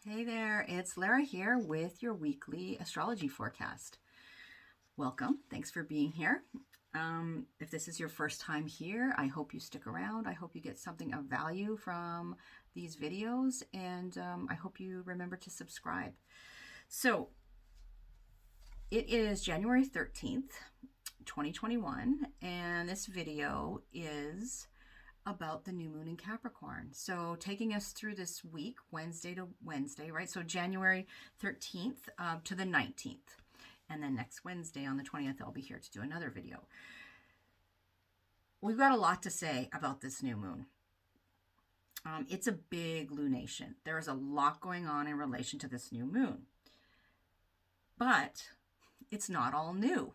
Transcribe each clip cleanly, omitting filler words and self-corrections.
Hey there, it's Lara here with your weekly astrology forecast. Welcome. Thanks for being here. If this is your first time here, I hope you stick around. I hope you get something of value from these videos, and I hope you remember to subscribe. So, it is January 13th, 2021, and this video is about the new moon in Capricorn. So taking us through this week, Wednesday to Wednesday, right? So January 13th to the 19th. And then next Wednesday on the 20th, I'll be here to do another video. We've got a lot to say about this new moon. It's a big lunation. There is a lot going on in relation to this new moon. But it's not all new.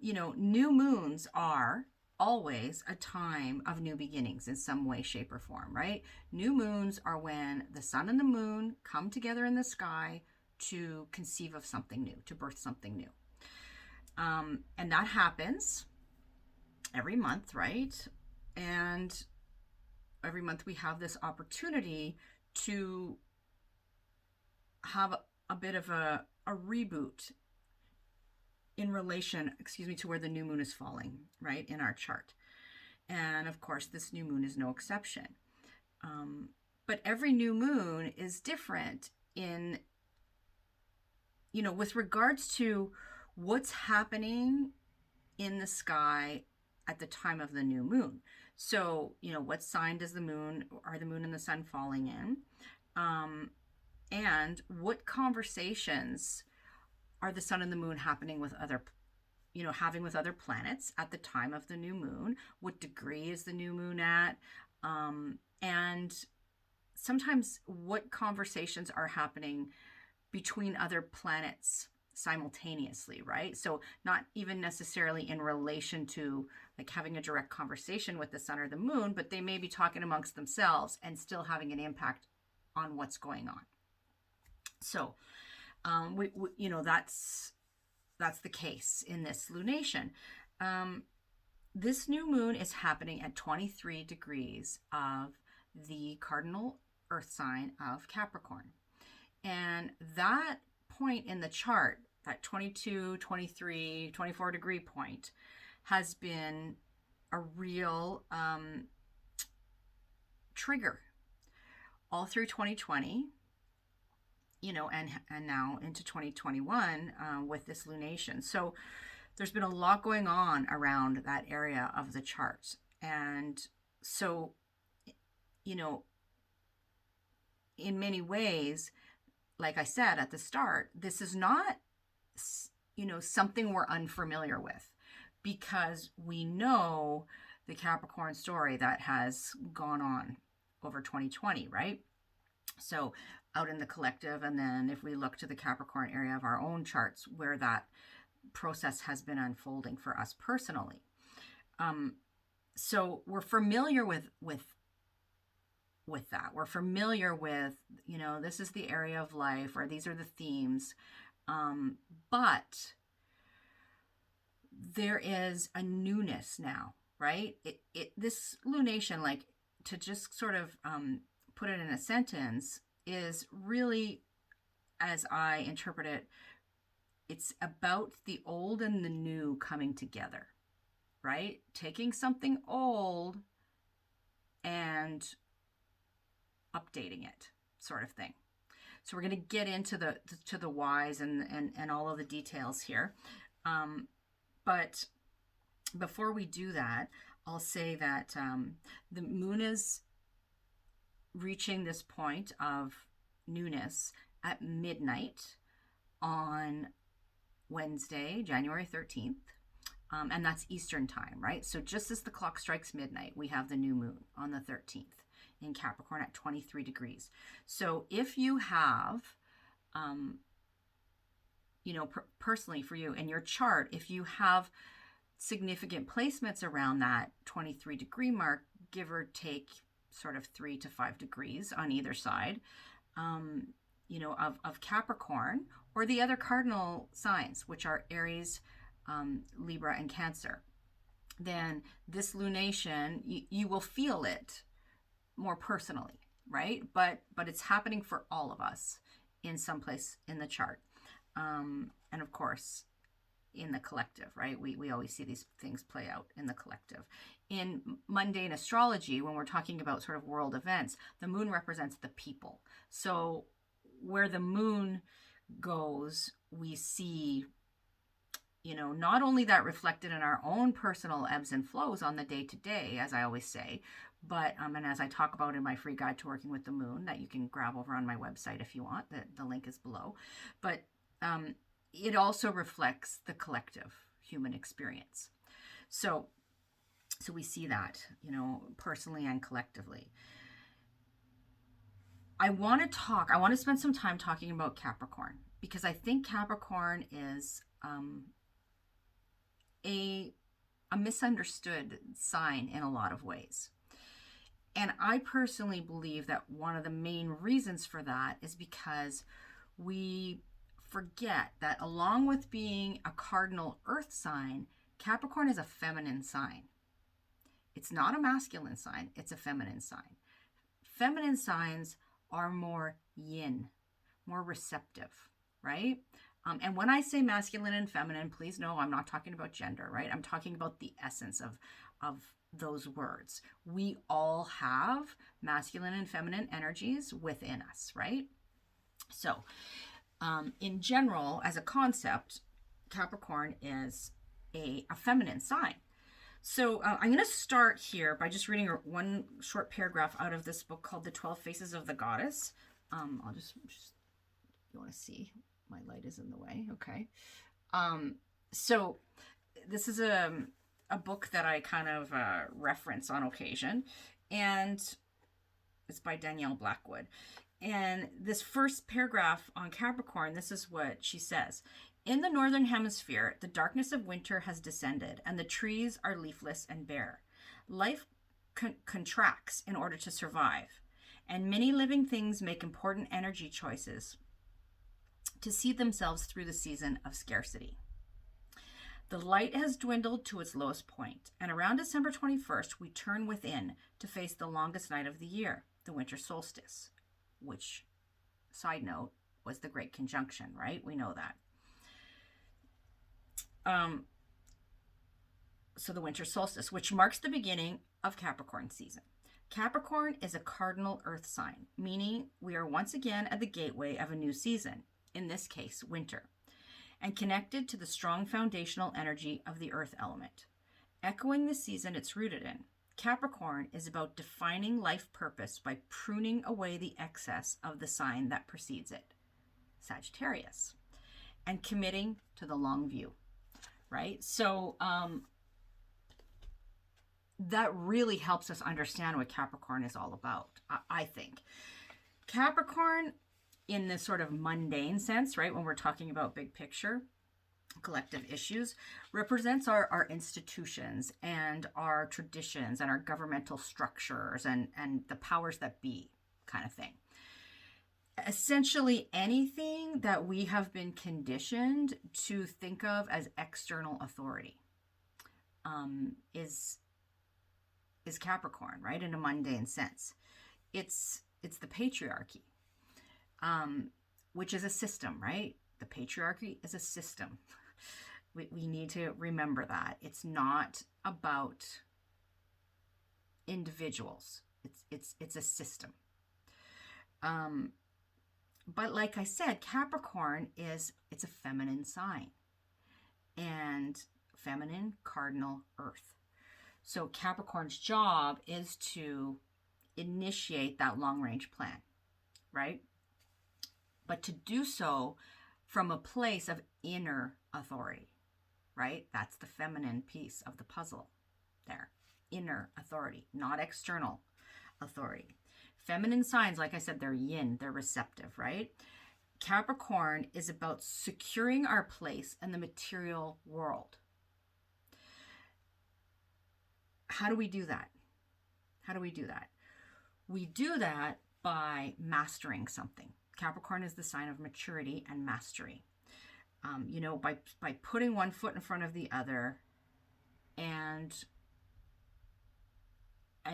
New moons are always a time of new beginnings in some way, shape, or form, right? New moons are when the sun and the moon come together in the sky to conceive of something new, to birth something new. And that happens every month, right? And every month we have this opportunity to have a bit of a reboot in relation, to where the new moon is falling, right, in our chart. And of course, this new moon is no exception. But every new moon is different in, with regards to what's happening in the sky at the time of the new moon. So, what sign does the moon and the sun falling in? And what conversations are the sun and the moon having with other planets at the time of the new moon? What degree is the new moon at? And sometimes what conversations are happening between other planets simultaneously, right? So not even necessarily in relation to like having a direct conversation with the sun or the moon, but they may be talking amongst themselves and still having an impact on what's going on. So that's the case in this lunation. This new moon is happening at 23 degrees of the cardinal earth sign of Capricorn. And that point in the chart, that 22, 23, 24 degree point, has been a real trigger all through 2020. And now into 2021 with this lunation. So there's been a lot going on around that area of the chart. And so, in many ways, like I said at the start, this is not, something we're unfamiliar with, because we know the Capricorn story that has gone on over 2020, right? So out in the collective, and then if we look to the Capricorn area of our own charts, where that process has been unfolding for us personally. So we're familiar with that. We're familiar with, this is the area of life, or these are the themes. But there is a newness now, right? This lunation, like, to just sort of put it in a sentence, is really, as I interpret it, it's about the old and the new coming together, right? Taking something old and updating it, sort of thing. So we're going to get into the whys and all of the details here. But before we do that, I'll say that the moon is reaching this point of newness at midnight on Wednesday, January 13th. And that's Eastern time, right? So just as the clock strikes midnight, we have the new moon on the 13th in Capricorn at 23 degrees. So if you have, personally for you in your chart, if you have significant placements around that 23 degree mark, give or take sort of 3 to 5 degrees on either side, of Capricorn, or the other cardinal signs, which are Aries, Libra, and Cancer, then this lunation, you will feel it more personally, right? But it's happening for all of us in some place in the chart. And of course, in the collective, right? We always see these things play out in the collective. In mundane astrology, when we're talking about sort of world events, the moon represents the people. So where the moon goes, we see, not only that reflected in our own personal ebbs and flows on the day to day, as I always say, but, and as I talk about in my free guide to working with the moon that you can grab over on my website if you want, the link is below. But it also reflects the collective human experience. So we see that, personally and collectively. I want to spend some time talking about Capricorn, because I think Capricorn is a misunderstood sign in a lot of ways. And I personally believe that one of the main reasons for that is because we forget that along with being a cardinal earth sign, Capricorn is a feminine sign. It's not a masculine sign, it's a feminine sign. Feminine signs are more yin, more receptive, right? And when I say masculine and feminine, please know I'm not talking about gender, right? I'm talking about the essence of those words. We all have masculine and feminine energies within us, right? So, in general, as a concept, Capricorn is a feminine sign. So I'm going to start here by just reading one short paragraph out of this book called The 12 Faces of the Goddess. I'll just you want to see, my light is in the way. Okay. So this is a book that I kind of reference on occasion, and it's by Danielle Blackwood. And this first paragraph on Capricorn, this is what she says. In the northern hemisphere, the darkness of winter has descended, and the trees are leafless and bare. Life contracts in order to survive, and many living things make important energy choices to see themselves through the season of scarcity. The light has dwindled to its lowest point, and around December 21st, we turn within to face the longest night of the year, the winter solstice, which, side note, was the Great Conjunction, right? We know that. So the winter solstice, which marks the beginning of Capricorn season. Capricorn is a cardinal earth sign, meaning we are once again at the gateway of a new season, in this case, winter, and connected to the strong foundational energy of the earth element. Echoing the season it's rooted in, Capricorn is about defining life purpose by pruning away the excess of the sign that precedes it, Sagittarius, and committing to the long view, right? So that really helps us understand what Capricorn is all about, I think. Capricorn, in this sort of mundane sense, right, when we're talking about big picture, collective issues, represents our institutions and our traditions and our governmental structures and the powers that be kind of thing. Essentially anything that we have been conditioned to think of as external authority is Capricorn, right? In a mundane sense. It's the patriarchy, which is a system, right? The patriarchy is a system. We need to remember that. It's not about individuals. It's a system. But like I said, Capricorn it's a feminine sign, and feminine cardinal earth. So Capricorn's job is to initiate that long-range plan, right? But to do so from a place of inner authority, right? That's the feminine piece of the puzzle there. Inner authority, not external authority. Feminine signs, like I said, they're yin, they're receptive, right? Capricorn is about securing our place in the material world. How do we do that? We do that by mastering something. Capricorn is the sign of maturity and mastery. By putting one foot in front of the other and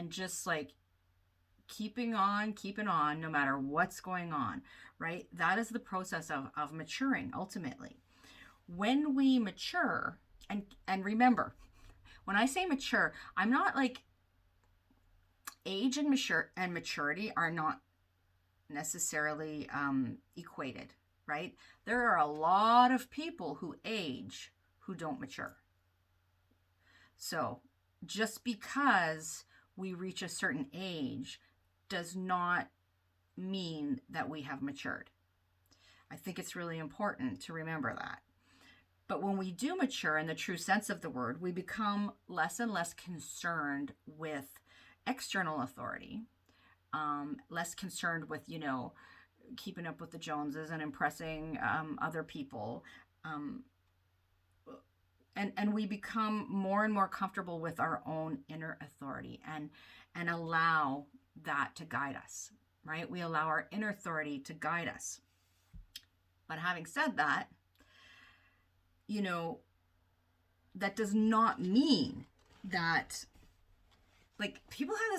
just like keeping on no matter what's going on, right? That is the process of maturing ultimately. When we mature, and remember, when I say mature, I'm not like, age and maturity are not necessarily equated, right? There are a lot of people who age who don't mature. So just because we reach a certain age does not mean that we have matured. I think it's really important to remember that. But when we do mature in the true sense of the word, we become less and less concerned with external authority, less concerned with, keeping up with the Joneses and impressing other people. And we become more and more comfortable with our own inner authority and allow that to guide us, right? We allow our inner authority to guide us. But having said that, that does not mean that, like,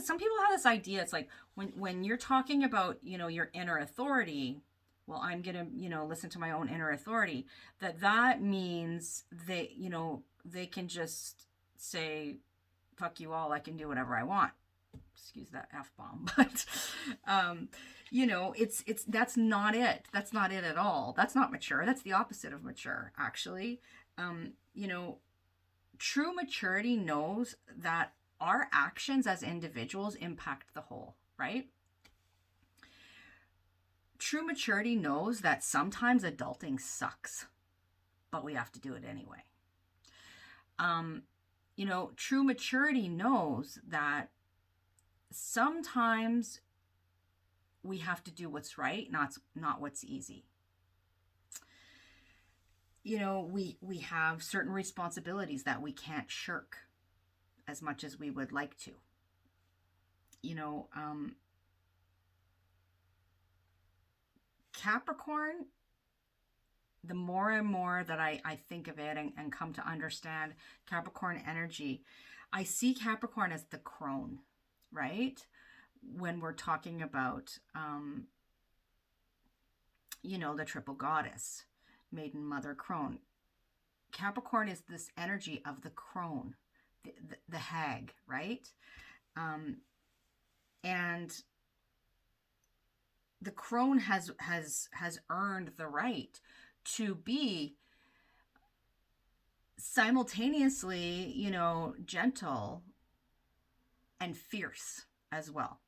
some people have this idea. It's like when you're talking about, your inner authority, well, I'm going to, listen to my own inner authority, that means they can just say, fuck you all, I can do whatever I want. Excuse that F-bomb. But, it's that's not it. That's not it at all. That's not mature. That's the opposite of mature, actually. True maturity knows that our actions as individuals impact the whole, right? True maturity knows that sometimes adulting sucks, but we have to do it anyway. True maturity knows that sometimes we have to do what's right, not what's easy. We have certain responsibilities that we can't shirk as much as we would like to. Capricorn, the more and more that I think of it and come to understand Capricorn energy, I see Capricorn as the crone, right? When we're talking about, the triple goddess, maiden, mother, crone. Capricorn is this energy of the crone, the hag, right? And the crone has earned the right to be simultaneously, gentle and fierce as well.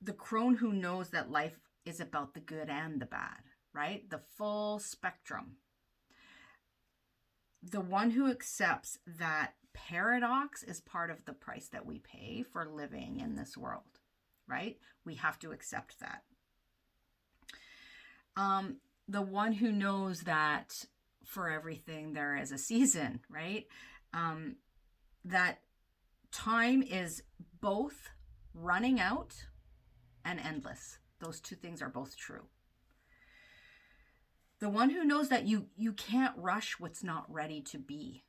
The crone who knows that life is about the good and the bad, right? The full spectrum. The one who accepts that paradox is part of the price that we pay for living in this world, right? We have to accept that. The one who knows that for everything there is a season, right? That time is both running out and endless. Those two things are both true. The one who knows that you can't rush what's not ready to be.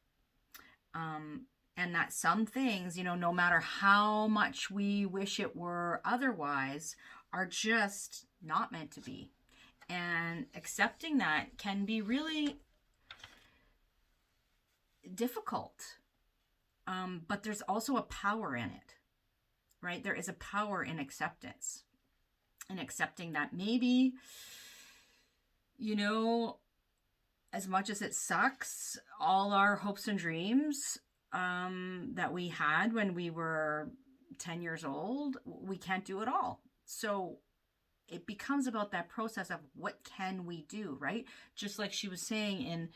And that some things, no matter how much we wish it were otherwise, are just not meant to be. And accepting that can be really difficult. But there's also a power in it, right? There is a power in acceptance. And accepting that maybe, as much as it sucks, all our hopes and dreams that we had when we were 10 years old, we can't do it all. So it becomes about that process of what can we do, right? Just like she was saying in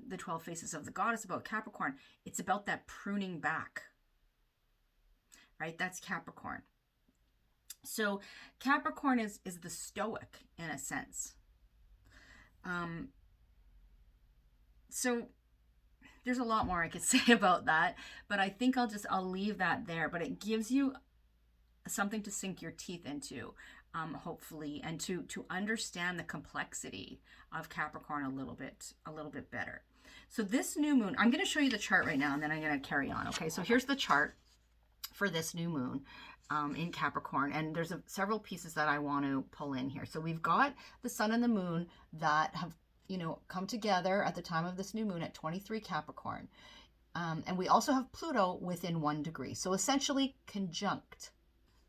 the 12 Faces of the Goddess about Capricorn, it's about that pruning back, right? That's Capricorn. So Capricorn is the stoic in a sense. So there's a lot more I could say about that, but I think I'll leave that there. But it gives you something to sink your teeth into, hopefully, and to understand the complexity of Capricorn a little bit better. So this new moon, I'm going to show you the chart right now, and then I'm going to carry on. Okay, so here's the chart. for this new moon in Capricorn. And there's several pieces that I want to pull in here. So we've got the sun and the moon that have, come together at the time of this new moon at 23 Capricorn. And we also have Pluto within 1 degree. So essentially conjunct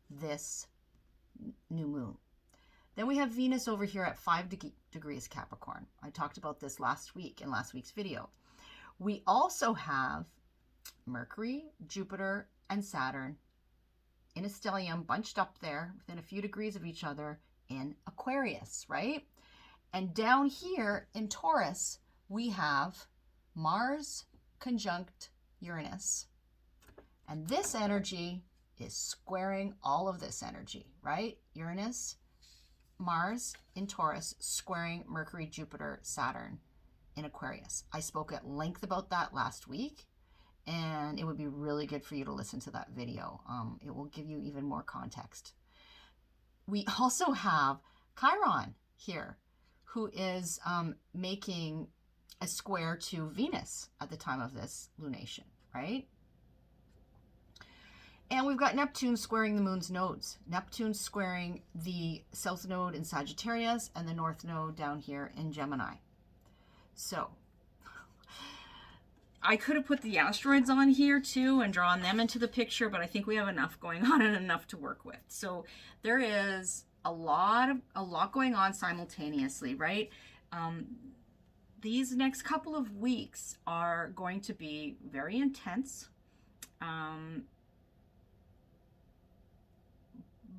this new moon. Then we have Venus over here at 5 degrees Capricorn. I talked about this last week in last week's video. We also have Mercury, Jupiter, and Saturn in a stellium bunched up there within a few degrees of each other in Aquarius, right? And down here in Taurus, we have Mars conjunct Uranus. And this energy is squaring all of this energy, right? Uranus, Mars in Taurus, squaring Mercury, Jupiter, Saturn in Aquarius. I spoke at length about that last week, and it would be really good for you to listen to that video. It will give you even more context. We also have Chiron here, who is making a square to Venus at the time of this lunation, right? And we've got Neptune squaring the moon's nodes. Neptune squaring the south node in Sagittarius and the north node down here in Gemini. So I could have put the asteroids on here too and drawn them into the picture, but I think we have enough going on and enough to work with. So there is a lot going on simultaneously, right? These next couple of weeks are going to be very intense,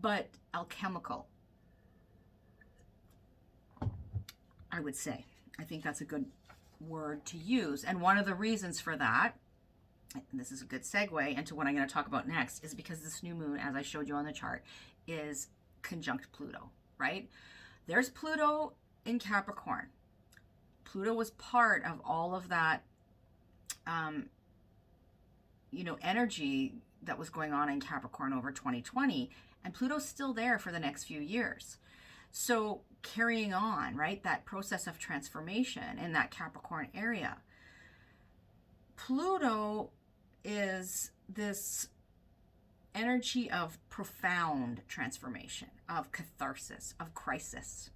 but alchemical, I would say. I think that's a good word to use. And one of the reasons for that, and this is a good segue into what I'm going to talk about next, is because this new moon, as I showed you on the chart, is conjunct Pluto, right? There's Pluto in Capricorn. Pluto was part of all of that, energy that was going on in Capricorn over 2020, and Pluto's still there for the next few years. So carrying on, right, that process of transformation in that Capricorn area. Pluto is this energy of profound transformation, of catharsis, of crisis.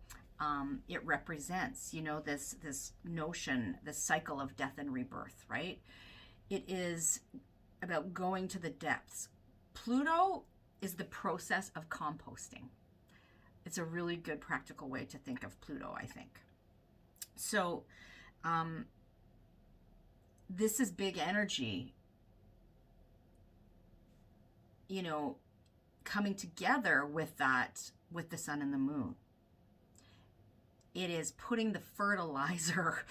It represents, this notion, this cycle of death and rebirth, right? It is about going to the depths. Pluto is the process of composting. It's a really good practical way to think of Pluto, I think. So this is big energy, coming together with the sun and the moon. It is putting the fertilizer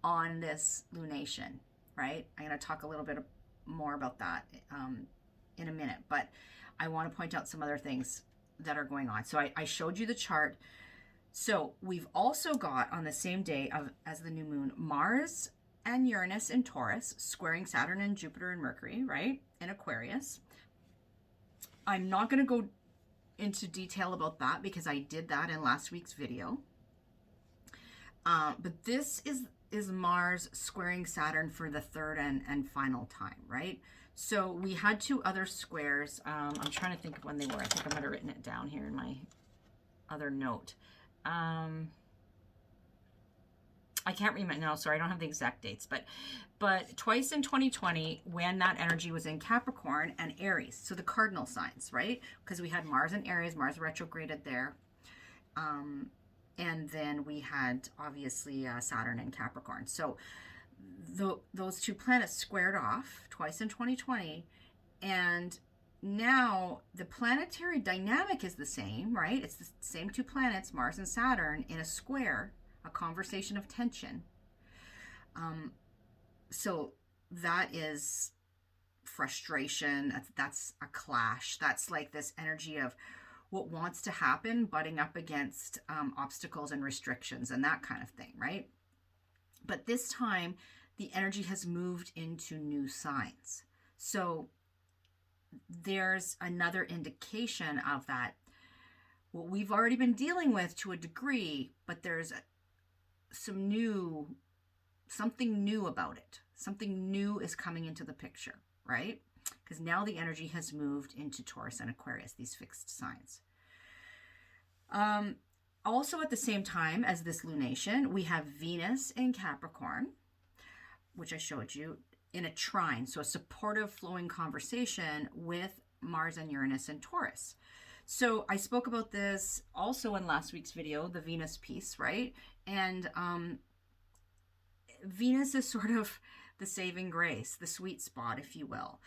on this lunation, right? I'm going to talk a little bit more about that in a minute, but I want to point out some other things that are going on. So I showed you the chart. So we've also got on the same day as the new moon, Mars and Uranus in Taurus, squaring Saturn and Jupiter and Mercury, right, in Aquarius. I'm not going to go into detail about that because I did that in last week's video. But this is Mars squaring Saturn for the third and final time, right? So we had 2 other squares. I'm trying to think of when they were. I think I might have written it down here in my other note. I can't remember. No, sorry, I don't have the exact dates. But twice in 2020, when that energy was in Capricorn and Aries, so the cardinal signs, right? Because we had Mars and Aries. Mars retrograded there. And then we had, obviously, Saturn and Capricorn. So those 2 planets squared off twice in 2020. And now the planetary dynamic is the same, right? It's the same 2 planets, Mars and Saturn, in a square, a conversation of tension. So that is frustration. That's a clash. That's like this energy of what wants to happen, butting up against obstacles and restrictions and that kind of thing, right? But this time, the energy has moved into new signs. So there's another indication of that, what we've already been dealing with to a degree, but there's something new about it. Something new is coming into the picture, right? because now the energy has moved into Taurus and Aquarius, these fixed signs. Also at the same time as this lunation, we have Venus in Capricorn, which I showed you, in a trine, so a supportive flowing conversation with Mars and Uranus in Taurus. So I spoke about this also in last week's video, the Venus piece, right? And Venus is sort of the saving grace, the sweet spot, if you will.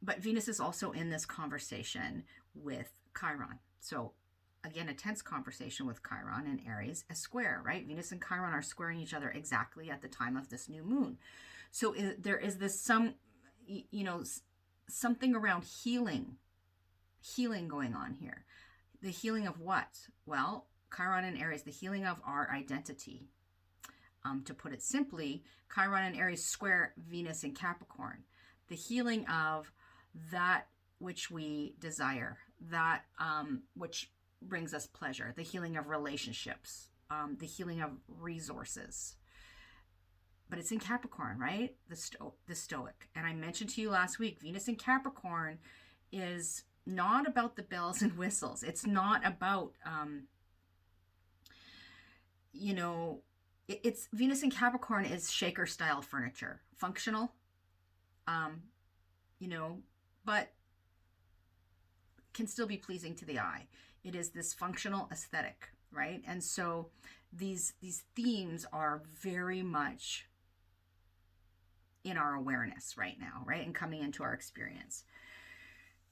But Venus is also in this conversation with Chiron. So again, a tense conversation with Chiron and Aries, a square, right? Venus and Chiron are squaring each other exactly at the time of this new moon. So there is this something around healing going on here. The healing of what? Well, Chiron and Aries, the healing of our identity. To put it simply, Chiron and Aries square Venus in Capricorn. The healing of that which we desire, that which brings us pleasure, the healing of relationships, the healing of resources. But it's in Capricorn, right? The Stoic. And I mentioned to you last week, Venus in Capricorn is not about the bells and whistles. It's not about, it's Venus in Capricorn is shaker style furniture, functional, but can still be pleasing to the eye. It is this functional aesthetic, right? And so these themes are very much in our awareness right now, right? And coming into our experience.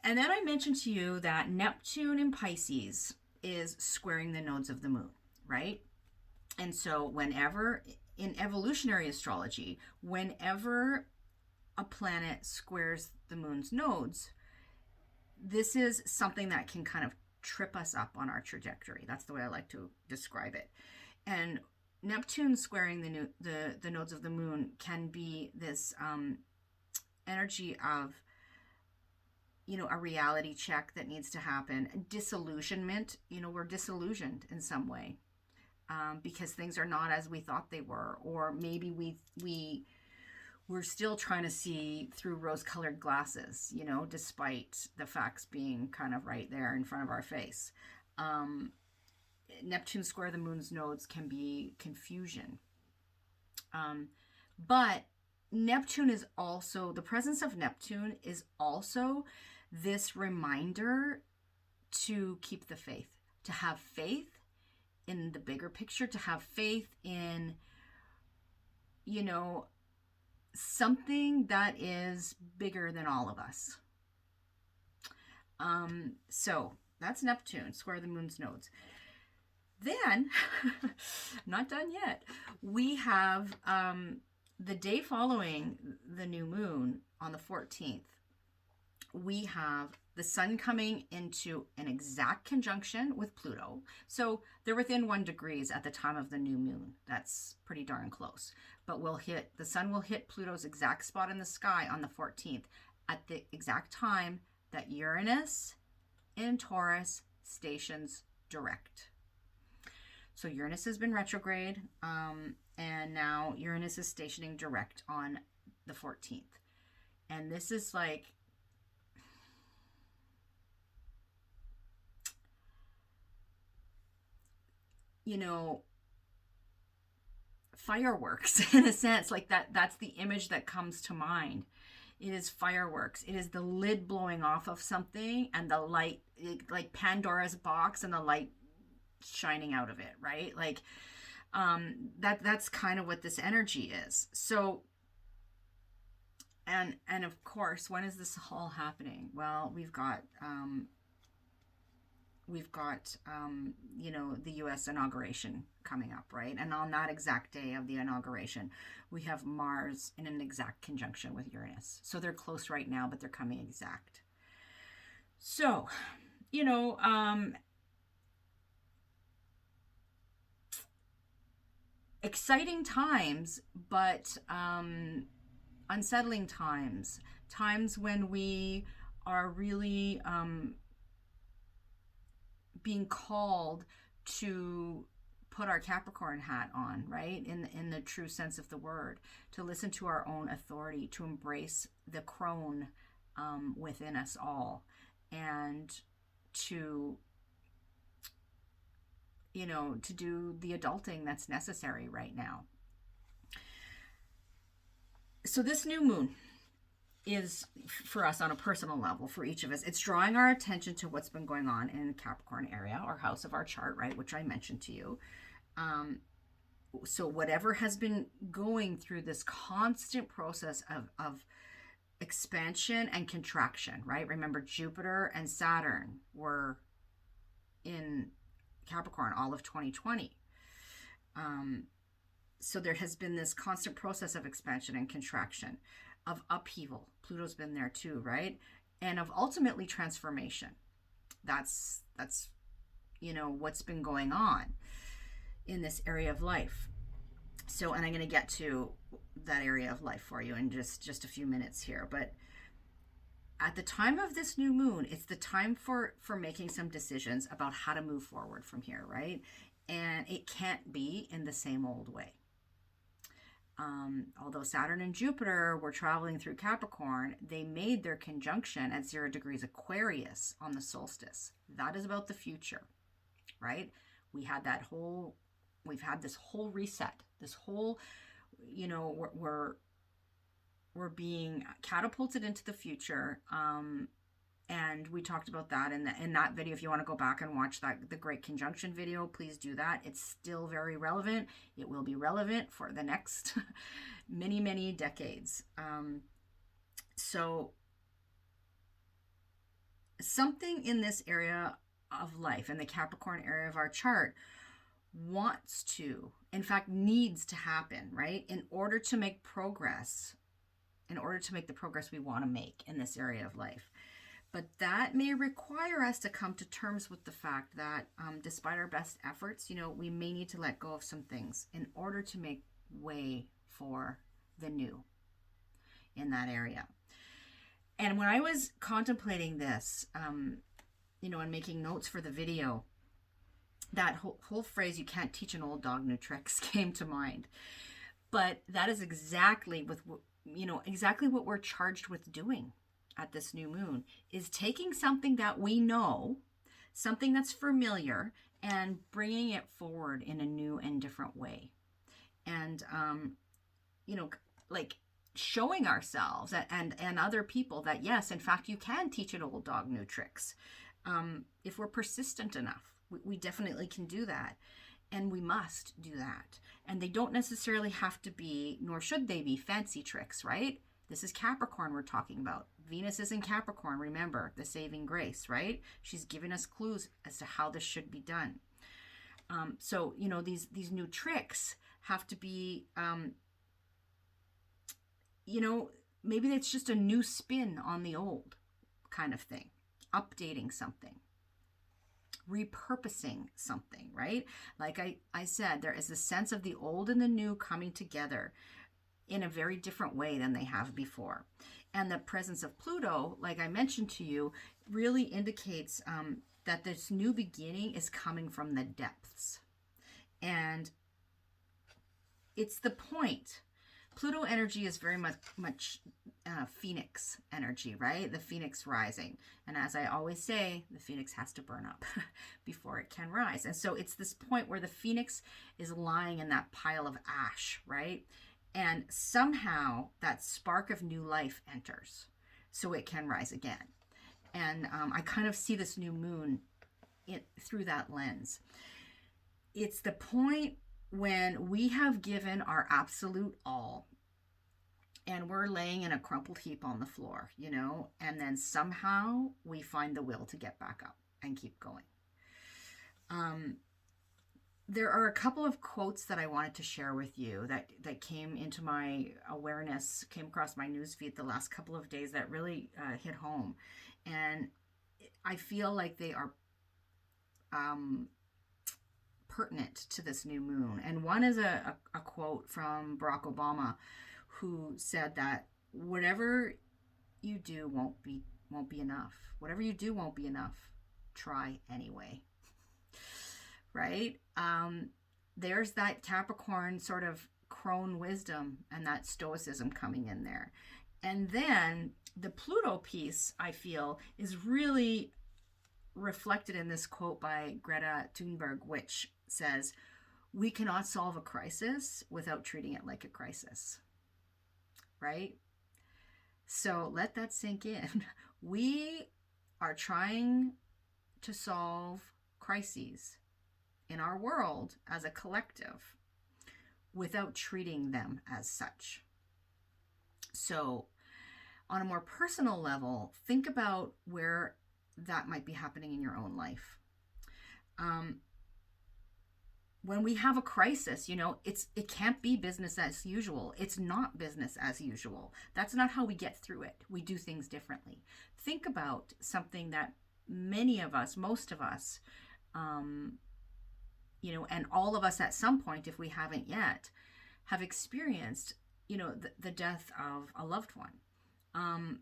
And then I mentioned to you that Neptune in Pisces is squaring the nodes of the moon, right? And so whenever, in evolutionary astrology, whenever a planet squares the moon's nodes, this is something that can kind of trip us up on our trajectory. That's the way I like to describe it. And Neptune squaring the nodes of the moon can be this energy of, a reality check that needs to happen. Disillusionment, we're disillusioned in some way because things are not as we thought they were, or maybe we're still trying to see through rose-colored glasses, despite the facts being kind of right there in front of our face. Neptune square the moon's nodes can be confusion. But Neptune is also, the presence of Neptune is also this reminder to keep the faith, to have faith in the bigger picture, to have faith in, something that is bigger than all of us. So that's Neptune, square the moon's nodes. Then, not done yet, we have the day following the new moon on the 14th, we have the sun coming into an exact conjunction with Pluto. So they're within 1 degree at the time of the new moon. That's pretty darn close. But the sun will hit Pluto's exact spot in the sky on the 14th at the exact time that Uranus in Taurus stations direct. So Uranus has been retrograde, and now Uranus is stationing direct on the 14th. And this is like, fireworks in a sense, like that's the image that comes to mind. It is fireworks. It is the lid blowing off of something and the light, like Pandora's box, and the light shining out of it, right? Like that's kind of what this energy is. So and of course, when is this all happening? Well, we've got the US inauguration coming up, right? And on that exact day of the inauguration, we have Mars in an exact conjunction with Uranus. So they're close right now, but they're coming exact. So, exciting times, but unsettling times when we are really being called to put our Capricorn hat on, right? In the true sense of the word, to listen to our own authority, to embrace the crone within us all, and to, to do the adulting that's necessary right now. So this new moon is, for us on a personal level, for each of us, it's drawing our attention to what's been going on in the Capricorn area, or house of our chart, right, which I mentioned to you. So whatever has been going through this constant process of expansion and contraction, right? Remember, Jupiter and Saturn were in Capricorn all of 2020. So there has been this constant process of expansion and contraction, of upheaval. Pluto's been there too, right? And of ultimately transformation. That's what's been going on in this area of life. So, and I'm going to get to that area of life for you in just a few minutes here. But at the time of this new moon, it's the time for making some decisions about how to move forward from here, right? And it can't be in the same old way. Although Saturn and Jupiter were traveling through Capricorn, they made their conjunction at 0 degrees Aquarius on the solstice. That is about the future, right? We've had this whole reset, this whole, we're being catapulted into the future. And we talked about that in that video. If you want to go back and watch the Great Conjunction video, please do that. It's still very relevant. It will be relevant for the next many, many decades. So something in this area of life, in the Capricorn area of our chart, wants to, in fact, needs to happen, right? In order to make progress, in order to make the progress we want to make in this area of life. But that may require us to come to terms with the fact that despite our best efforts, we may need to let go of some things in order to make way for the new in that area. And when I was contemplating this, and making notes for the video, that whole phrase, "you can't teach an old dog new tricks," came to mind. But that is exactly exactly what we're charged with doing at this new moon, is taking something that we know, something that's familiar, and bringing it forward in a new and different way. And, like showing ourselves and other people that, yes, in fact, you can teach an old dog new tricks. If we're persistent enough, we definitely can do that. And we must do that. And they don't necessarily have to be, nor should they be, fancy tricks, right? This is Capricorn we're talking about. Venus is in Capricorn, remember, the saving grace, right? She's giving us clues as to how this should be done. So, these new tricks have to be, maybe it's just a new spin on the old kind of thing, updating something, repurposing something, right? Like I said, there is a sense of the old and the new coming together in a very different way than they have before. And the presence of Pluto, like I mentioned to you, really indicates that this new beginning is coming from the depths. And it's the point. Pluto energy is very much phoenix energy, right? The phoenix rising. And as I always say, the phoenix has to burn up before it can rise. And so it's this point where the phoenix is lying in that pile of ash, right? And somehow that spark of new life enters so it can rise again. And I kind of see this new moon through that lens. It's the point when we have given our absolute all and we're laying in a crumpled heap on the floor, and then somehow we find the will to get back up and keep going. There are a couple of quotes that I wanted to share with you that came into my awareness, came across my newsfeed the last couple of days that really hit home. And I feel like they are pertinent to this new moon. And one is a quote from Barack Obama, who said that whatever you do won't be enough. Whatever you do won't be enough. Try anyway. Right? there's that Capricorn sort of crone wisdom and that stoicism coming in there. And then the Pluto piece, I feel, is really reflected in this quote by Greta Thunberg, which says, "We cannot solve a crisis without treating it like a crisis." Right? So let that sink in. We are trying to solve crises in our world as a collective without treating them as such. So, on a more personal level, think about where that might be happening in your own life. When we have a crisis, it can't be business as usual. It's not business as usual. That's not how we get through it. We do things differently. Think about something that many of us, most of us, and all of us at some point, if we haven't yet, have experienced, the death of a loved one.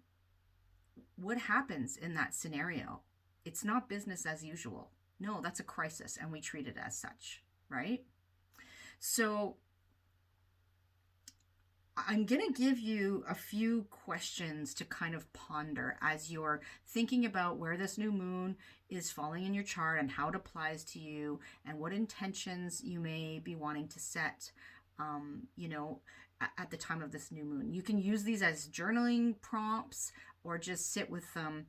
What happens in that scenario? It's not business as usual. No, that's a crisis, and we treat it as such. Right? So I'm going to give you a few questions to kind of ponder as you're thinking about where this new moon is falling in your chart and how it applies to you and what intentions you may be wanting to set, at the time of this new moon. You can use these as journaling prompts or just sit with them.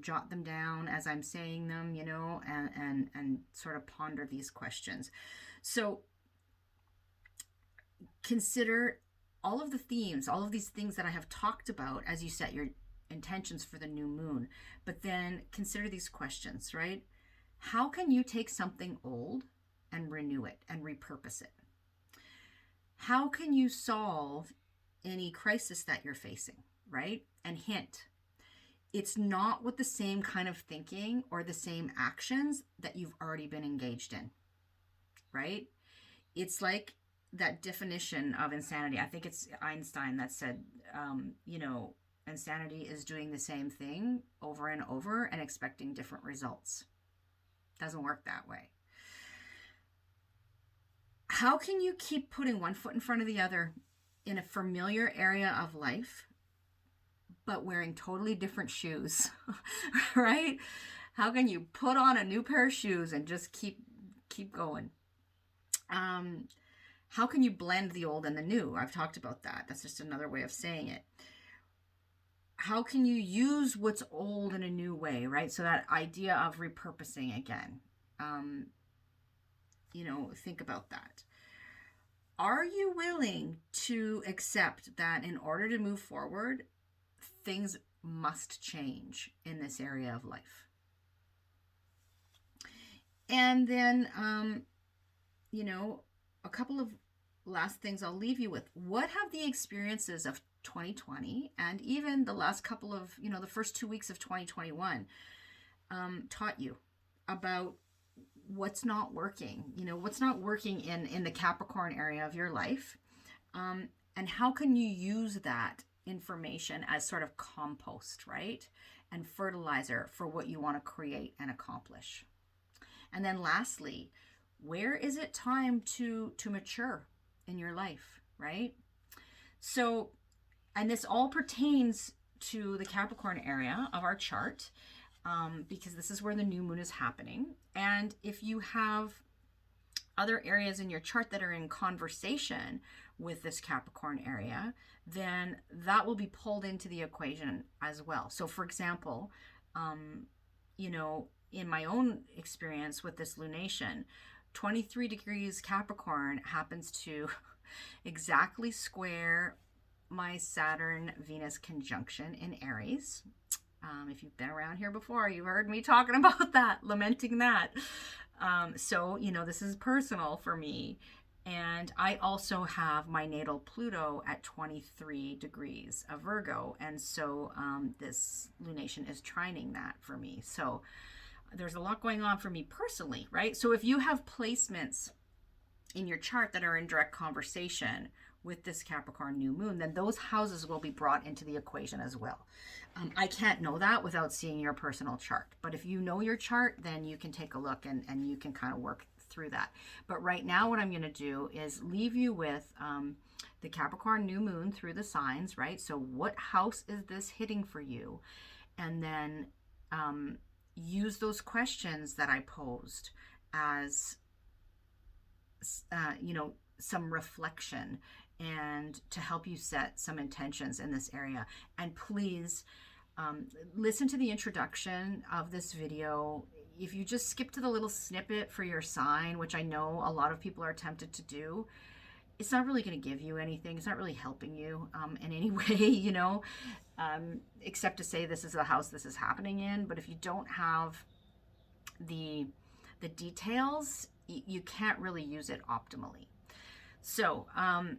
Jot them down as I'm saying them, and sort of ponder these questions. So consider all of the themes, all of these things that I have talked about as you set your intentions for the new moon. But then consider these questions, right? How can you take something old and renew it and repurpose it? How can you solve any crisis that you're facing, right? And hint, it's not with the same kind of thinking or the same actions that you've already been engaged in, right? It's like that definition of insanity. I think it's Einstein that said, insanity is doing the same thing over and over and expecting different results. Doesn't work that way. How can you keep putting one foot in front of the other in a familiar area of life, but wearing totally different shoes, right? How can you put on a new pair of shoes and just keep going? How can you blend the old and the new? I've talked about that. That's just another way of saying it. How can you use what's old in a new way, right? So that idea of repurposing again. Think about that. Are you willing to accept that in order to move forward, things must change in this area of life? And then, a couple of last things I'll leave you with. What have the experiences of 2020 and even the last couple of, the first 2 weeks of 2021 taught you about what's not working, what's not working in the Capricorn area of your life? And how can you use that information as sort of compost, right? And fertilizer for what you want to create and accomplish. And then lastly, where is it time to mature in your life, right? So, and this all pertains to the Capricorn area of our chart, because this is where the new moon is happening. And if you have other areas in your chart that are in conversation with this Capricorn area, then that will be pulled into the equation as well. So for example, in my own experience with this lunation, 23 degrees Capricorn happens to exactly square my Saturn-Venus conjunction in Aries. If you've been around here before, you've heard me talking about that, lamenting that. So, this is personal for me. And I also have my natal Pluto at 23 degrees of Virgo. And so this lunation is trining that for me. So there's a lot going on for me personally, right? So if you have placements in your chart that are in direct conversation with this Capricorn new moon, then those houses will be brought into the equation as well. I can't know that without seeing your personal chart. But if you know your chart, then you can take a look and you can kind of work through that. But right now, what I'm going to do is leave you with the Capricorn New Moon through the signs, right? So what house is this hitting for you? And then use those questions that I posed as, some reflection and to help you set some intentions in this area. And please listen to the introduction of this video. If you just skip to the little snippet for your sign, which I know a lot of people are tempted to do, it's not really going to give you anything. It's not really helping you in any way, except to say this is the house this is happening in. But if you don't have the details, you can't really use it optimally. So, and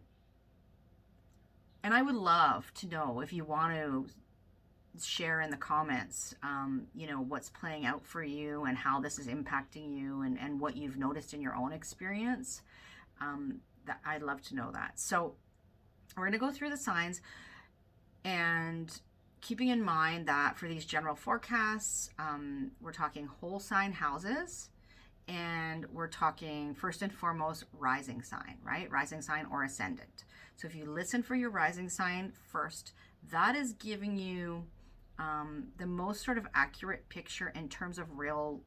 I would love to know if you want to share in the comments, what's playing out for you and how this is impacting you and what you've noticed in your own experience. That I'd love to know that. So we're going to go through the signs, and keeping in mind that for these general forecasts, we're talking whole sign houses, and we're talking first and foremost rising sign, right? Rising sign or ascendant. So if you listen for your rising sign first, that is giving you the most sort of accurate picture in terms of real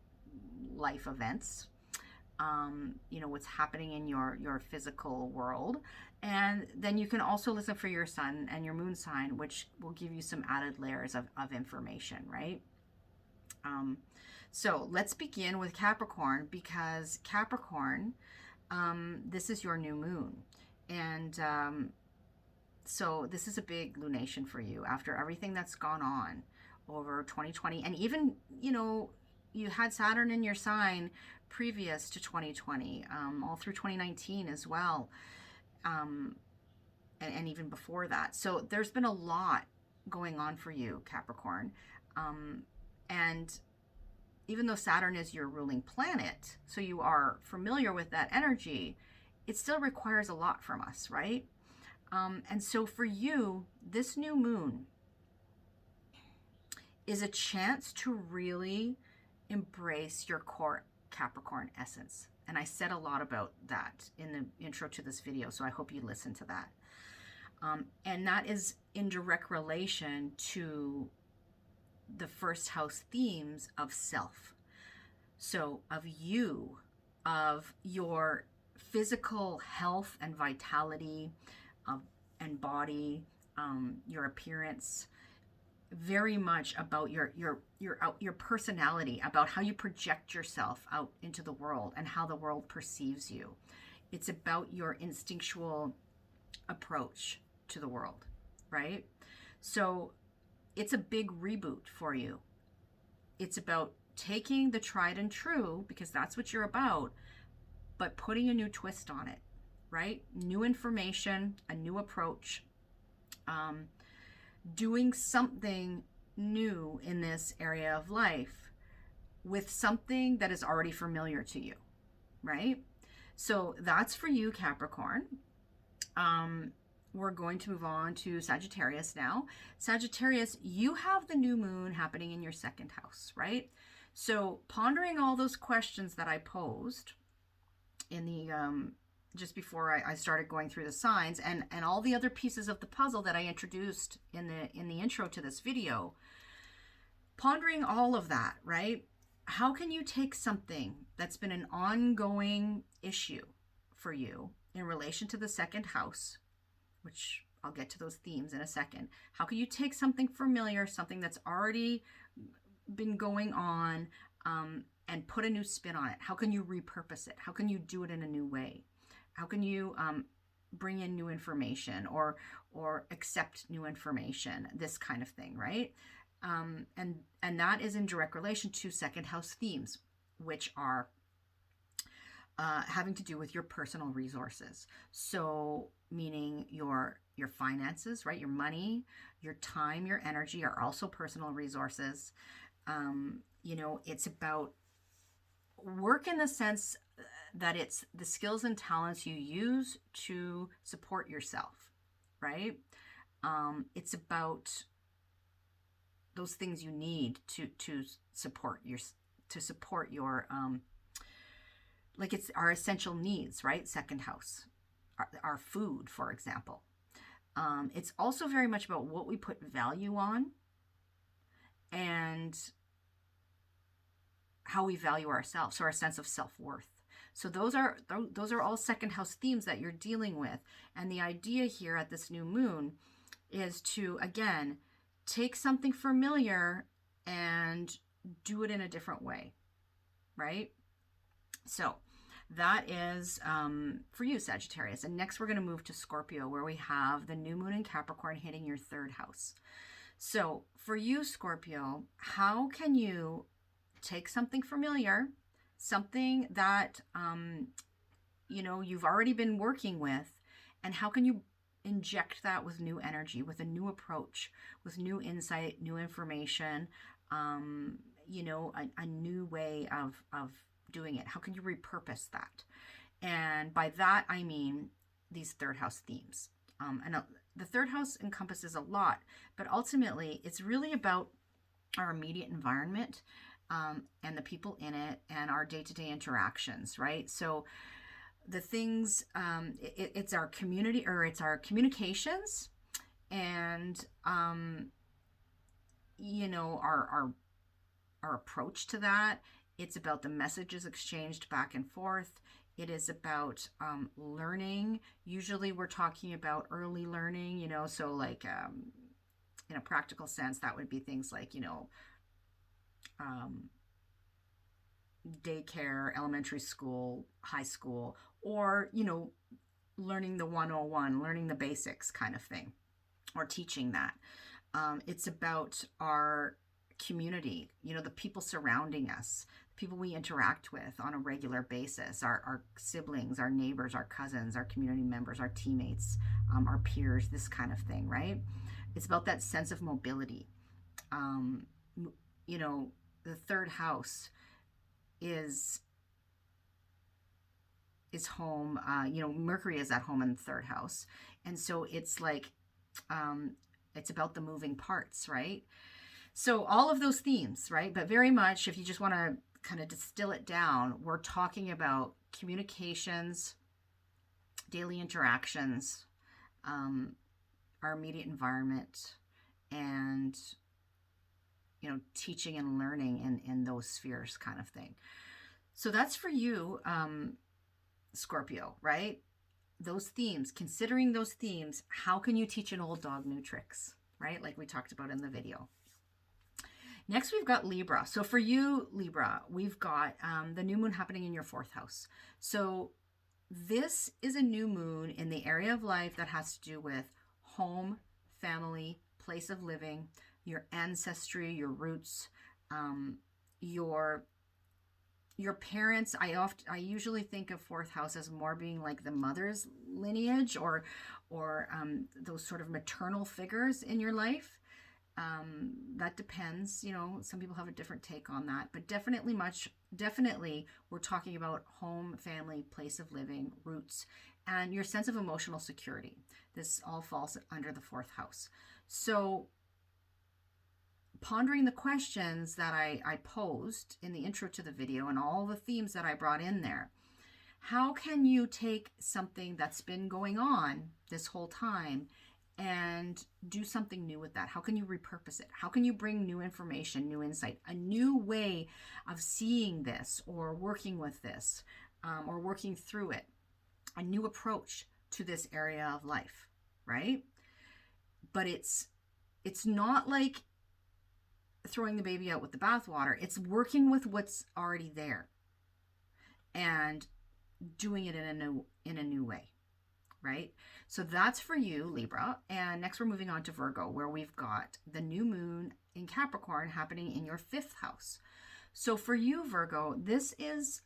life events, what's happening in your physical world. And then you can also listen for your sun and your moon sign, which will give you some added layers of information, right? So let's begin with Capricorn, because Capricorn, this is your new moon. And so this is a big lunation for you after everything that's gone on over 2020. And even, you had Saturn in your sign previous to 2020, all through 2019 as well. And even before that. So there's been a lot going on for you, Capricorn. And even though Saturn is your ruling planet, so you are familiar with that energy, it still requires a lot from us, right? And so for you, this new moon is a chance to really embrace your core Capricorn essence. And I said a lot about that in the intro to this video, so I hope you listen to that. And that is in direct relation to the first house themes of self. So of you, of your physical health and vitality and body, your appearance, very much about your personality, about how you project yourself out into the world and how the world perceives you. It's about your instinctual approach to the world, right? So it's a big reboot for you. It's about taking the tried and true, because that's what you're about, but putting a new twist on it, right? New information, a new approach, doing something new in this area of life with something that is already familiar to you, right? So that's for you, Capricorn. We're going to move on to Sagittarius now. Sagittarius, you have the new moon happening in your second house, right? So pondering all those questions that I posed in the just before I started going through the signs, and all the other pieces of the puzzle that I introduced in the intro to this video, pondering all of that, right? How can you take something that's been an ongoing issue for you in relation to the second house, which I'll get to those themes in a second. How can you take something familiar, something that's already been going on, and put a new spin on it? How can you repurpose it? How can you do it in a new way? How can you bring in new information or accept new information? This kind of thing, right? And that is in direct relation to second house themes, which are having to do with your personal resources. So meaning your finances, right? Your money, your time, your energy are also personal resources. It's about work in the sense that it's the skills and talents you use to support yourself, right? It's about those things you need to support your like it's our essential needs, right? Second house, our food, for example. It's also very much about what we put value on and how we value ourselves, so our sense of self-worth. So those are all second house themes that you're dealing with. And the idea here at this new moon is to, again, take something familiar and do it in a different way, right? So that is for you, Sagittarius. And next we're going to move to Scorpio, where we have the new moon in Capricorn hitting your third house. So for you, Scorpio, how can you take something familiar, something that you've already been working with, and how can you inject that with new energy, with a new approach, with new insight, new information, a new way of doing it? How can you repurpose that? And by that I mean these third house themes. The third house encompasses a lot, but ultimately it's really about our immediate environment, and the people in it, and our day-to-day interactions, right? So the things, it's our community, or it's our communications, and our approach to that. It's about the messages exchanged back and forth. It is about learning. Usually we're talking about early learning, so like in a practical sense, that would be things like, daycare, elementary school, high school, or, learning the 101, learning the basics kind of thing, or teaching that. It's about our community, the people surrounding us, people we interact with on a regular basis, our siblings, our neighbors, our cousins, our community members, our teammates, our peers, this kind of thing, right? It's about that sense of mobility. The third house is home. Mercury is at home in the third house, and so it's like it's about the moving parts, right? So all of those themes, right? But very much, if you just want to kind of distill it down, we're talking about communications, daily interactions, our immediate environment, and teaching and learning in those spheres, kind of thing. So that's for you, Scorpio, right? Those themes, considering those themes, how can you teach an old dog new tricks, right? Like we talked about in the video. Next, we've got Libra. So for you, Libra, we've got the new moon happening in your fourth house. So this is a new moon in the area of life that has to do with home, family, place of living, your ancestry, your roots, your parents. I usually think of fourth house as more being like the mother's lineage, or those sort of maternal figures in your life. That depends, some people have a different take on that, but definitely we're talking about home, family, place of living, roots, and your sense of emotional security. This all falls under the fourth house. So pondering the questions that I posed in the intro to the video and all the themes that I brought in there, how can you take something that's been going on this whole time and do something new with that? How can you repurpose it? How can you bring new information, new insight, a new way of seeing this, or working with this, or working through it, a new approach to this area of life, right? But it's not like throwing the baby out with the bathwater. It's working with what's already there and doing it in a new way, right? So that's for you, Libra. And next we're moving on to Virgo, where we've got the new moon in Capricorn happening in your fifth house. So for you, Virgo, this is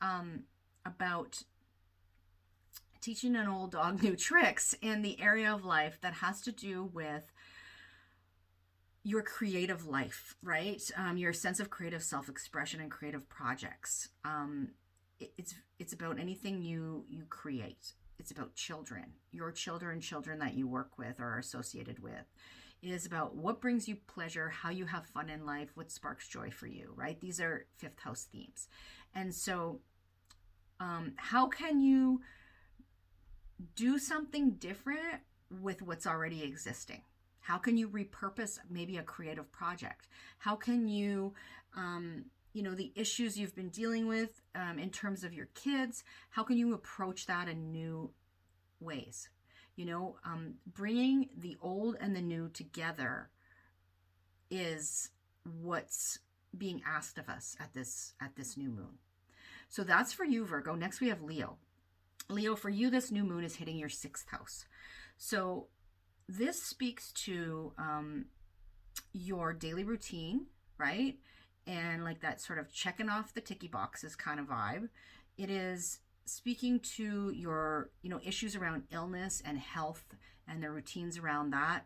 about teaching an old dog new tricks in the area of life that has to do with your creative life, right? Your sense of creative self-expression and creative projects. It's about anything you create. It's about children, your children that you work with or are associated with. It is about what brings you pleasure, how you have fun in life, what sparks joy for you, right? These are fifth house themes. And so How can you do something different with what's already existing? How can you repurpose maybe a creative project? How can you, the issues you've been dealing with in terms of your kids, how can you approach that in new ways? Bringing the old and the new together is what's being asked of us at this new moon. So that's for you, Virgo. Next we have Leo. Leo, for you, this new moon is hitting your 6th house. So this speaks to your daily routine, right? And like that sort of checking off the ticky boxes kind of vibe. It is speaking to your, issues around illness and health and the routines around that.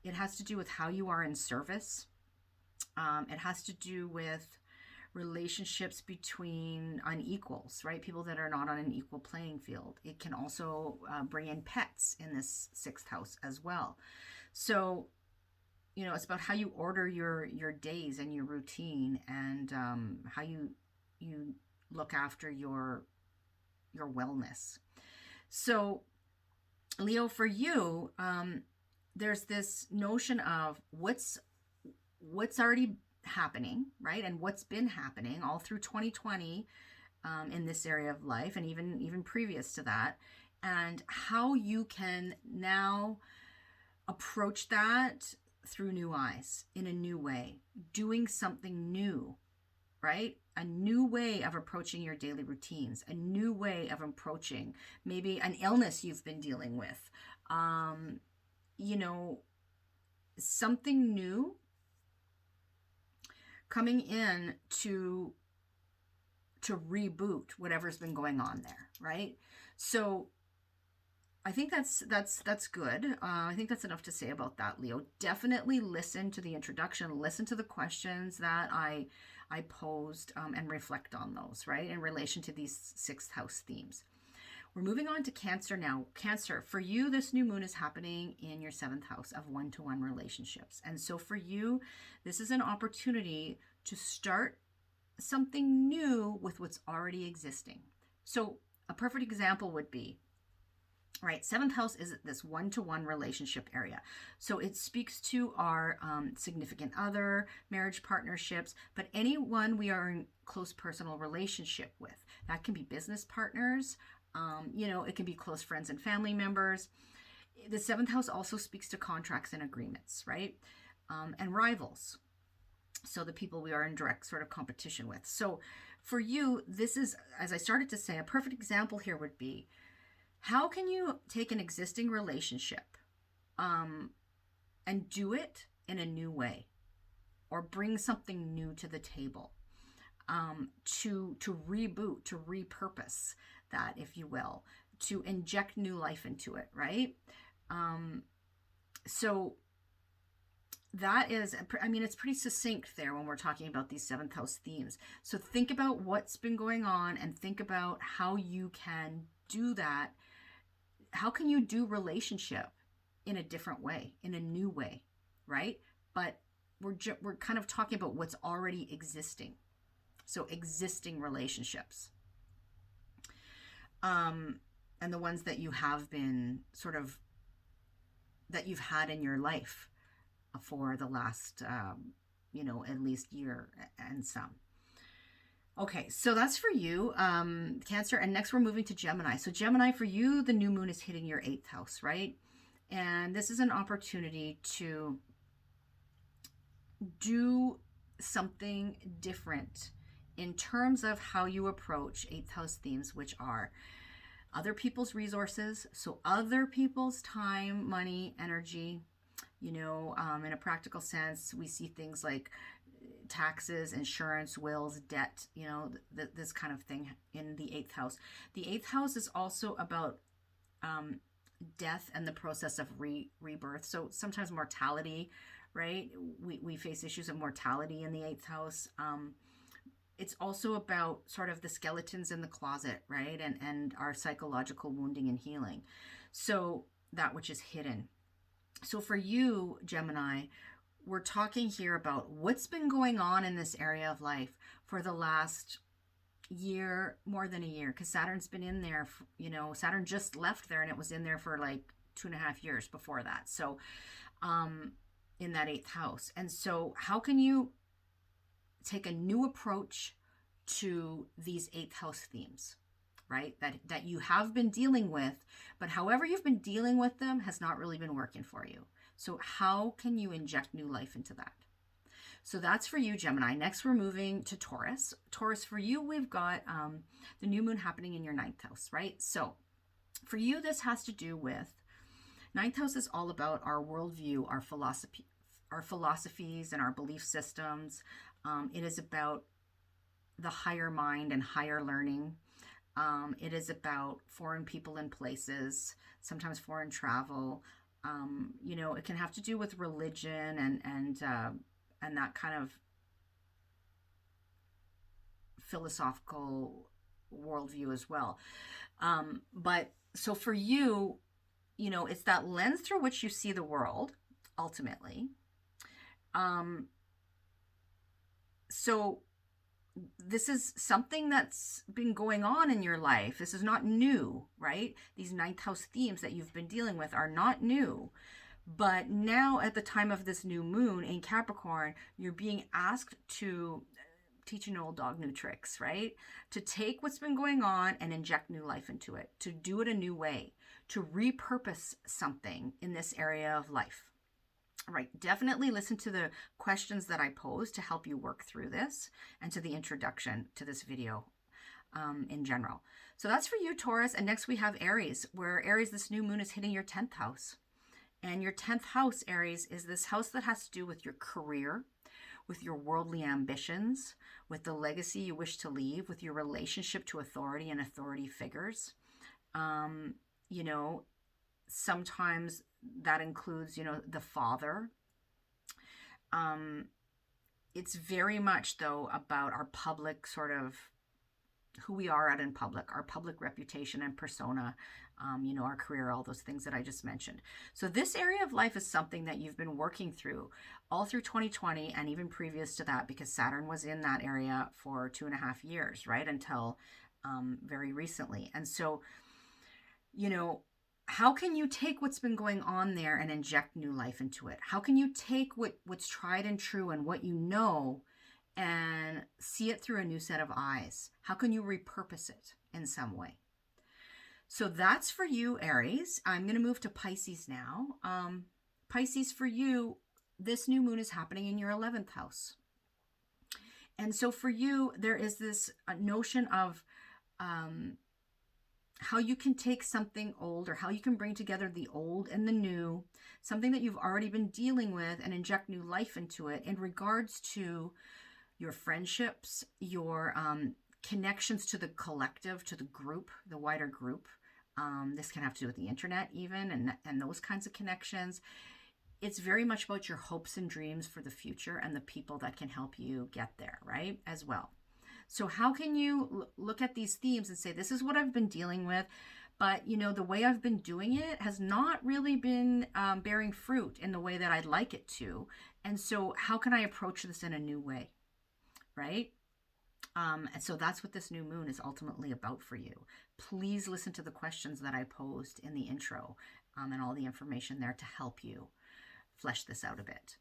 It has to do with how you are in service. It has to do with relationships between unequals, right? People that are not on an equal playing field. It can also bring in pets in this 6th house as well. So, it's about how you order your days and your routine, and how you look after your wellness. So, Leo, for you, there's this notion of what's already happening, right? And what's been happening all through 2020 in this area of life, and even previous to that, and how you can now approach that through new eyes, in a new way, doing something new, right? A new way of approaching your daily routines, a new way of approaching maybe an illness you've been dealing with, something new coming in to reboot whatever's been going on there, right? So I think that's good. I think that's enough to say about that, Leo. Definitely listen to the introduction, listen to the questions that I posed, and reflect on those, right, in relation to these 6th house themes. We're moving on to Cancer now. Cancer, for you, this new moon is happening in your 7th house of one-to-one relationships. And so for you, this is an opportunity to start something new with what's already existing. So a perfect example would be, right, 7th house is this one-to-one relationship area. So it speaks to our significant other, marriage partnerships, but anyone we are in close personal relationship with. That can be business partners, it can be close friends and family members. The 7th house also speaks to contracts and agreements, right? And rivals. So the people we are in direct sort of competition with. So for you, this is, as I started to say, a perfect example here would be, how can you take an existing relationship and do it in a new way, or bring something new to the table, to reboot, to repurpose that, if you will, to inject new life into it, right? So that is, it's pretty succinct there when we're talking about these 7th house themes. So think about what's been going on and think about how you can do that. How can you do relationship in a different way, in a new way, right? But we're kind of talking about what's already existing. So existing relationships. And the ones that you have been sort of, that you've had in your life for the last, at least year and some. Okay, so that's for you, Cancer. And next we're moving to Gemini. So Gemini, for you, the new moon is hitting your 8th house, right? And this is an opportunity to do something different in terms of how you approach 8th house themes, which are other people's resources. So other people's time, money, energy, in a practical sense, we see things like taxes, insurance, wills, debt, this kind of thing in the 8th house. The 8th house is also about death and the process of rebirth. So sometimes mortality, right? We face issues of mortality in the 8th house. It's also about sort of the skeletons in the closet, right? And our psychological wounding and healing. So that which is hidden. So for you, Gemini, we're talking here about what's been going on in this area of life for the last year, more than a year, because Saturn's been in there, Saturn just left there and it was in there for like 2.5 years before that. So, in that eighth house. And so, how can you take a new approach to these eighth house themes, right? That you have been dealing with, but however you've been dealing with them has not really been working for you. So how can you inject new life into that? So that's for you, Gemini. Next, we're moving to Taurus. Taurus, for you, we've got the new moon happening in your ninth house, right? So for you, this has to do with, ninth house is all about our worldview, our philosophies and our belief systems. It is about the higher mind and higher learning. It is about foreign people and places, sometimes foreign travel. It can have to do with religion and that kind of philosophical worldview as well. But so for you, it's that lens through which you see the world, ultimately. So this is something that's been going on in your life. This is not new, right? These ninth house themes that you've been dealing with are not new. But now at the time of this new moon in Capricorn, you're being asked to teach an old dog new tricks, right? To take what's been going on and inject new life into it, to do it a new way, to repurpose something in this area of life. Right, definitely listen to the questions that I posed to help you work through this, and to the introduction to this video in general. So that's for you, Taurus. And next we have Aries, where Aries, this new moon is hitting your 10th house. And your 10th house, Aries, is this house that has to do with your career, with your worldly ambitions, with the legacy you wish to leave, with your relationship to authority and authority figures. Sometimes that includes, the father. It's very much, though, about our public sort of who we are at in public, our public reputation and persona, our career, all those things that I just mentioned. So this area of life is something that you've been working through all through 2020 and even previous to that, because Saturn was in that area for 2.5 years, right? Until very recently. And so, how can you take what's been going on there and inject new life into it? How can you take what's tried and true and what you know and see it through a new set of eyes? How can you repurpose it in some way? So that's for you, Aries. I'm going to move to Pisces now. Pisces, for you, this new moon is happening in your 11th house. And so for you, there is this notion of how you can take something old, or how you can bring together the old and the new, something that you've already been dealing with, and inject new life into it in regards to your friendships, your connections to the collective, to the group, the wider group. This can have to do with the internet even, and those kinds of connections. It's very much about your hopes and dreams for the future and the people that can help you get there, right, as well. So how can you look at these themes and say, this is what I've been dealing with, but, the way I've been doing it has not really been bearing fruit in the way that I'd like it to. And so how can I approach this in a new way, right? And so that's what this new moon is ultimately about for you. Please listen to the questions that I posed in the intro and all the information there to help you flesh this out a bit.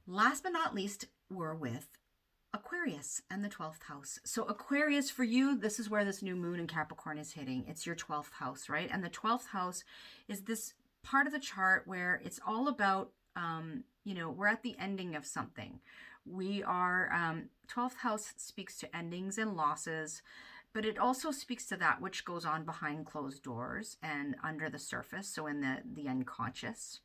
Last but not least, we're with Aquarius and the 12th house. So Aquarius, for you, this is where this new moon in Capricorn is hitting. It's your 12th house, right? And the 12th house is this part of the chart where it's all about, we're at the ending of something. We are, 12th house speaks to endings and losses, but it also speaks to that which goes on behind closed doors and under the surface. So in the unconscious,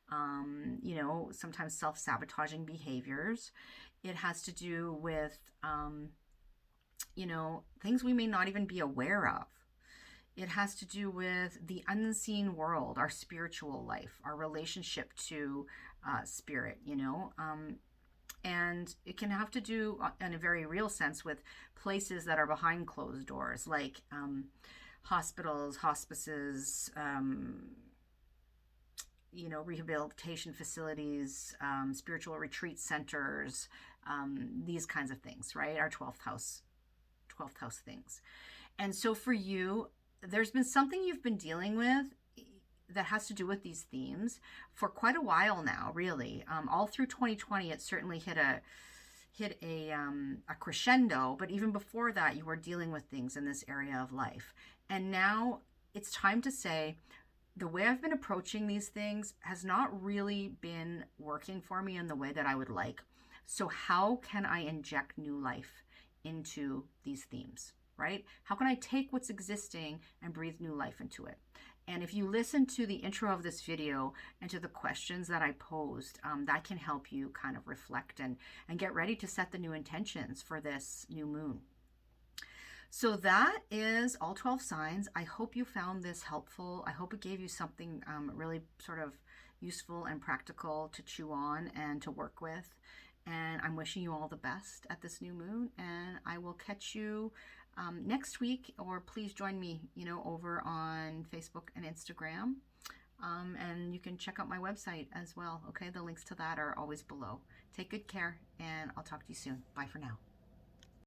sometimes self-sabotaging behaviors. It has to do with, things we may not even be aware of. It has to do with the unseen world, our spiritual life, our relationship to spirit, and it can have to do, in a very real sense, with places that are behind closed doors, like hospitals, hospices, rehabilitation facilities, spiritual retreat centers, these kinds of things, right? Our 12th 12th house things. And so for you, there's been something you've been dealing with that has to do with these themes for quite a while now, really. All through 2020, it certainly hit a crescendo, but even before that, you were dealing with things in this area of life. And now it's time to say, the way I've been approaching these things has not really been working for me in the way that I would like. So how can I inject new life into these themes, right? How can I take what's existing and breathe new life into it? And if you listen to the intro of this video and to the questions that I posed, that can help you kind of reflect and get ready to set the new intentions for this new moon. So that is all 12 signs. I hope you found this helpful. I hope it gave you something really sort of useful and practical to chew on and to work with. And I'm wishing you all the best at this new moon. And I will catch you next week, or please join me, over on Facebook and Instagram. And you can check out my website as well. Okay, the links to that are always below. Take good care, and I'll talk to you soon. Bye for now.